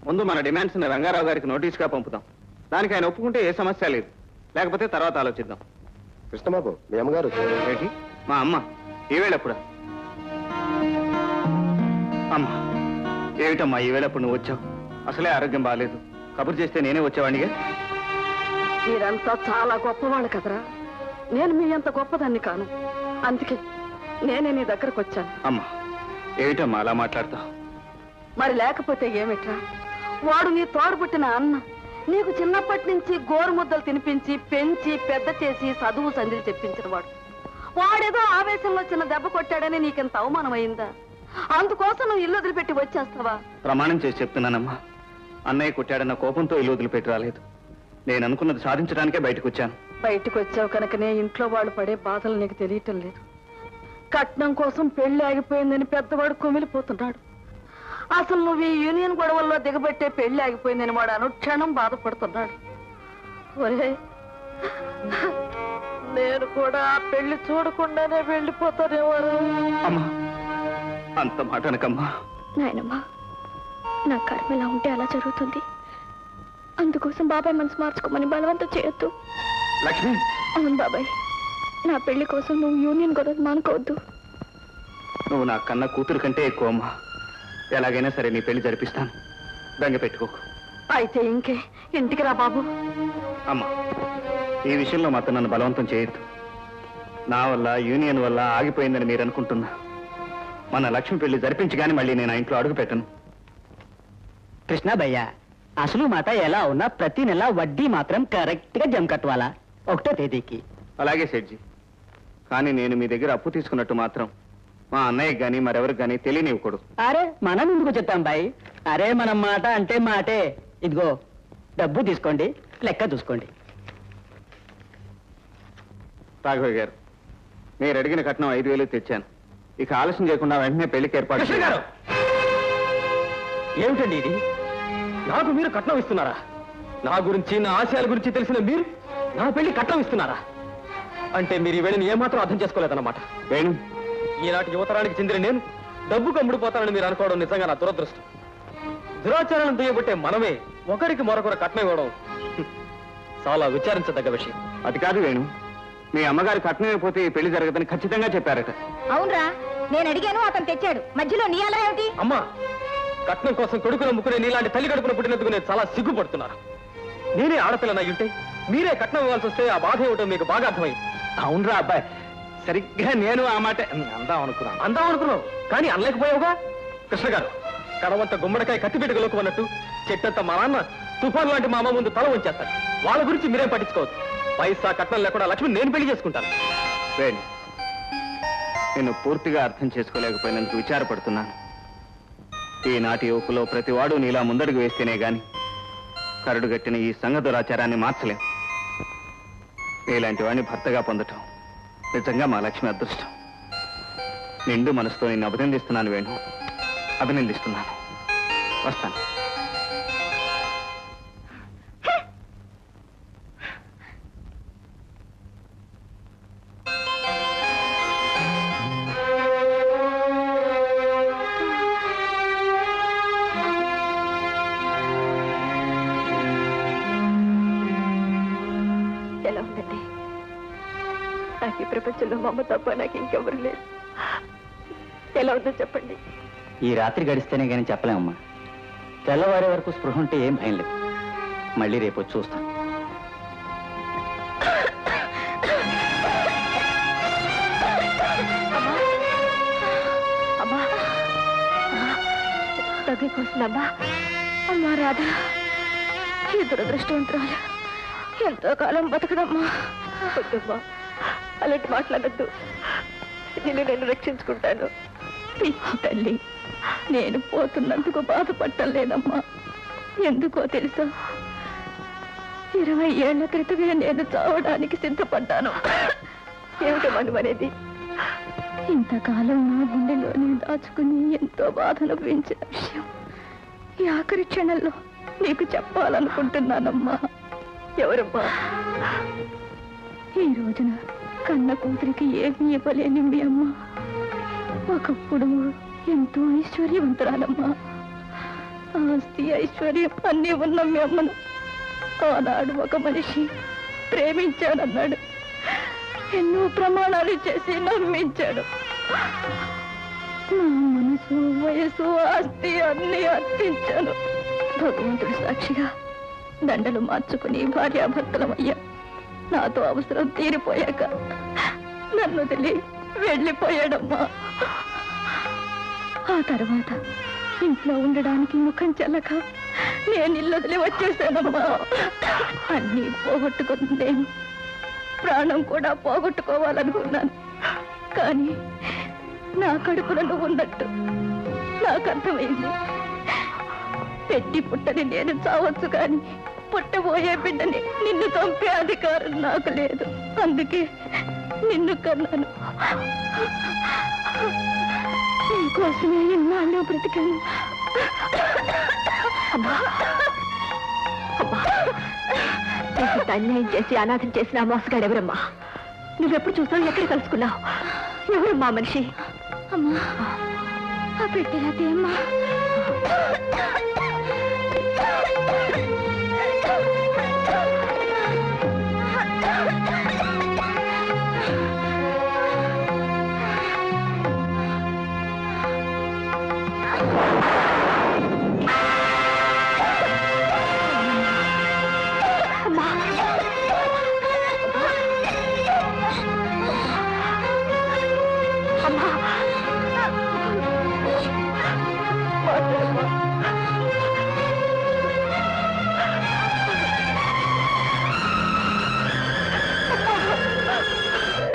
ముందు మన డిమాండ్స్ రంగారావు గారికి నోటీస్గా పంపుదాం. దానికి ఆయన ఒప్పుకుంటే ఏ సమస్య లేదు, లేకపోతే తర్వాత ఆలోచిద్దాం. కృష్ణబాబు, మీ అమ్మగారు ఏంటి? మా అమ్మ ఈవేళప్పుడా? అమ్మా, ఏమిటమ్మా ఈవేళప్పుడు నువ్వు వచ్చావు? అసలే ఆరోగ్యం బాగాలేదు. కబురు చేస్తే నేనే వచ్చేవాడిగా. మీరంతా చాలా గొప్పవాళ్ళు కదరా. నేను మీ అంత గొప్పదాన్ని కాను, అందుకే నేనే నీ దగ్గరకు వచ్చాను. అమ్మా, ఏమిటమ్మా అలా మాట్లాడతావు? మరి లేకపోతే ఏమిట్రా, వాడు నీ తోడుపుట్టిన అన్న. నీకు చిన్నప్పటి నుంచి గోరు ముద్దలు తినిపించి పెంచి పెద్ద చేసి చదువు సంధులు చెప్పించిన వాడు. వాడేదో ఆవేశంలో చిన్న దెబ్బ కొట్టాడని నీకెంత అవమానం అయిందా? అందుకోసం నువ్వు ఇల్లు వదిలిపెట్టి వచ్చేస్తావా? ప్రమాణం చేసి చెప్తున్నానమ్మా, అన్నయ్య కొట్టాడన్న కోపంతో ఇల్లు వదిలిపెట్టి రాలేదు. నేను అనుకున్నది సాధించడానికే బయటకు వచ్చాను. బయటకు వచ్చావు కనుకనే ఇంట్లో వాళ్ళు పడే బాధలు నీకు తెలియటం లేదు. కట్నం కోసం పెళ్లి ఆగిపోయిందని పెద్దవాడు కుమిలిపోతున్నాడు. అసలు నువ్వు ఈ యూనియన్ గొడవల్లో దిగబెట్టే పెళ్లి ఆగిపోయిందని వాడు అనుక్షణం బాధపడుతున్నాడు. ఒరే, నేను కూడా ఆ పెళ్లి చూడకుండానే వెళ్ళిపోతానేమో. అమ్మా, అంత మాట అనకమ్మా. నాయనమ్మా, నా కర్మ ఎలా ఉంటే అలా జరుగుతుంది. అందుకోసం బాబాయ్ మనసు మార్చుకోమని బలవంతం చేయొద్దు. లక్ష్మి. అవును బాబాయ్, నా పెళ్లి కోసం నువ్వు యూనియన్ గొడవ మానుకోవద్దు. నువ్వు నా కన్న కూతురు కంటే ఎక్కువ అమ్మా. ఎలాగైనా సరే నీ పెళ్లి జరిపిస్తాను, బెంగ పెట్టుకోకు. అయితే ఇంకే, ఇంటికి రా బాబు. అమ్మా, ఈ విషయంలో మాత్రం నన్ను బలవంతం చేయొద్దు. నా వల్ల యూనియన్ వల్ల ఆగిపోయిందని మీరు అనుకుంటున్నా. మన లక్ష్మి పెళ్లి జరిపించి కానీ మళ్ళీ నేను ఆ ఇంట్లో అడుగు పెట్టను. కృష్ణాభయ్య, అసలు మాట ఎలా ఉన్నా ప్రతి నెల వడ్డీ మాత్రం కరెక్ట్ గా జమ కట్టాలా, 1వ తేదీకి. అలాగే సెడ్జీ, కానీ నేను మీ దగ్గర అప్పు తీసుకున్నట్టు మాత్రం మా అన్నయ్యకి కానీ మరెవరికి కానీ తెలియనివ్వకూడదు. అరే, మనం ఎందుకు చెప్తాం బాయ్? అరే, మన మాట అంటే మాటే. ఇదిగో డబ్బు తీసుకోండి, లెక్క చూసుకోండి. రాఘవయ్య గారు, మీరు అడిగిన కట్నం 5,000 తెచ్చాను. ఇక ఆలస్యం చేయకుండా వెంటనే పెళ్లికి ఏర్పాటు చేయాలి. ఏమిటండి ఇది? నాకు మీరు కట్నం ఇస్తున్నారా? నా గురించి, నా ఆశయాల గురించి తెలిసిన మీరు నా పెళ్లి కట్నం ఇస్తున్నారా? అంటే మీరు ఈ వేళని ఏమాత్రం అర్థం చేసుకోలేదన్నమాట. వేణు, ఈనాటి యువతరానికి చెందిన నేను డబ్బు కమ్ముడిపోతానని మీరు అనుకోవడం నిజంగా నా దురదృష్టం. దురాచారాలను దుయ్యబట్టే మనమే ఒకరికి మరొకరు కట్నం ఇవ్వడం చాలా విచారించదగ్గ విషయం. అది కాదు వేణు, మీ అమ్మగారు కట్నం అయిపోతే ఈ పెళ్లి జరగదని ఖచ్చితంగా చెప్పారట. అవునరా, నేను అడిగాను, అతను తెచ్చాడు. మధ్యలో నీ అలా ఏమిటి? అమ్మా, కట్నం కోసం కొడుకును అమ్ముకునే నీలాంటి తల్లి కడుపున పుట్టినందుకు నేను చాలా సిగ్గుపడుతున్నాను. నేనే ఆడపిల్లనయ్యుంటే మీరే కట్నం ఇవ్వాల్సి వస్తే ఆ బాధ ఏమిటో మీకు బాగా అర్థమైంది. అవునరా అబ్బాయి, సరిగ్గా నేను ఆ మాట అందాం అనుకున్నావు, కానీ అనలేకపోయావుగా. కృష్ణ గారు, కడవంత గుమ్మడికాయ కత్తిపీటకు అన్నట్టు చెట్టంతా మా నాన్న తుఫాన్ లాంటి మా అమ్మ ముందు తల ఉంచేస్తాడు. వాళ్ళ గురించి మీరేం పట్టించుకోవద్దు. పైసా కట్నం లేకుండా లక్ష్మి నేను పెళ్లి చేసుకుంటాను. వేణు, నేను పూర్తిగా అర్థం చేసుకోలేకపోయినందుకు విచారపడుతున్నాను. ఈనాటి యువకులో ప్రతివాడు నీలా ముందడుగు వేస్తేనే గాని కరడుగట్టిన ఈ సంఘ దురాచారాన్ని మార్చలేం. ఇలాంటి వాడిని భర్తగా పొందటం నిజంగా మా లక్ష్మి అదృష్టం. నిండు మనసుతో నిన్ను అభినందిస్తున్నాను వేణు, అభినందిస్తున్నాను. వస్తాను. ఎలా ఉందండి? నాకు ఈ ప్రపంచంలో మా అమ్మ తప్ప నాకు ఇంకెవరు లేరు. ఎలా ఉందో చెప్పండి. ఈ రాత్రి గడిస్తేనే కానీ చెప్పలేమమ్మా. తెల్లవారే వరకు స్పృహ ఉంటే ఏం భయం లేదు. మళ్ళీ రేపు వచ్చి చూస్తాను. అమ్మా, తగ్గిపోతుందమ్మా. అమ్మా రాధా, ఈ దురదృష్టవంతురాలు ఎంతో కాలం బతకదమ్మా. వద్దమ్మా, అలాంటి మాట్లాడద్దు. నేను రక్షించుకుంటాను. తల్లి, నేను పోతున్నందుకు బాధపడటం లేదమ్మా. ఎందుకో తెలుసా, 20 ఏళ్ల క్రితమే నేను చావడానికి సిద్ధపడ్డాను. ఏమిటో మనమనేది? ఇంతకాలం నా గుండెలోనే దాచుకుని ఎంతో బాధ అనుభవించిన విషయం ఈ ఆఖరి క్షణంలో నీకు చెప్పాలనుకుంటున్నానమ్మా. ఎవరమ్మా? ఈ రోజున కన్న కూతురికి ఏమీ ఇవ్వలేని మీ అమ్మ ఒకప్పుడు ఎంతో ఐశ్వర్యవంతురాలమ్మా. ఆస్తి ఐశ్వర్యం అన్నీ ఉన్న మీ అమ్మను ఆనాడు ఒక మనిషి ప్రేమించాడన్నాడు. ఎన్నో ప్రమాణాలు చేసి నమ్మించాడు. నా మనసు వయసు ఆస్తి అన్నీ అర్పించాను. భగవంతుడు సాక్షిగా దండలు మార్చుకుని భార్యాభర్తలమయ్యా. నాతో అవసరం తీరిపోయాక నన్ను వదిలి వెళ్ళిపోయాడమ్మా. ఆ తర్వాత ఇంట్లో ఉండడానికి ముఖం చెల్లక నేను ఇల్లు వదిలి వచ్చేసానమ్మా. అన్నీ పోగొట్టుకుని నేను ప్రాణం కూడా పోగొట్టుకోవాలనుకున్నాను. కానీ నా కడుపులో నువ్వు ఉన్నట్టు నాకు అర్థమైంది. పెట్టి పుట్టని నేను చావచ్చు, కానీ పుట్టబోయే బిడ్డని నిన్ను చంపే అధికారం నాకు లేదు. అందుకే నిన్ను కన్నాను. నీకోసమే ఇన్నాళ్ళు బ్రతికాను. అమ్మా, నీకు అన్యాయం చేసి అనాథం చేసిన మోసగాడు ఎవరమ్మా? నువ్వెప్పుడు చూసావు? ఎక్కడ కలుసుకున్నావు? ఎవరమ్మా మనిషి? అమ్మా, ఆ పెట్టేది అమ్మా. అమ్మా,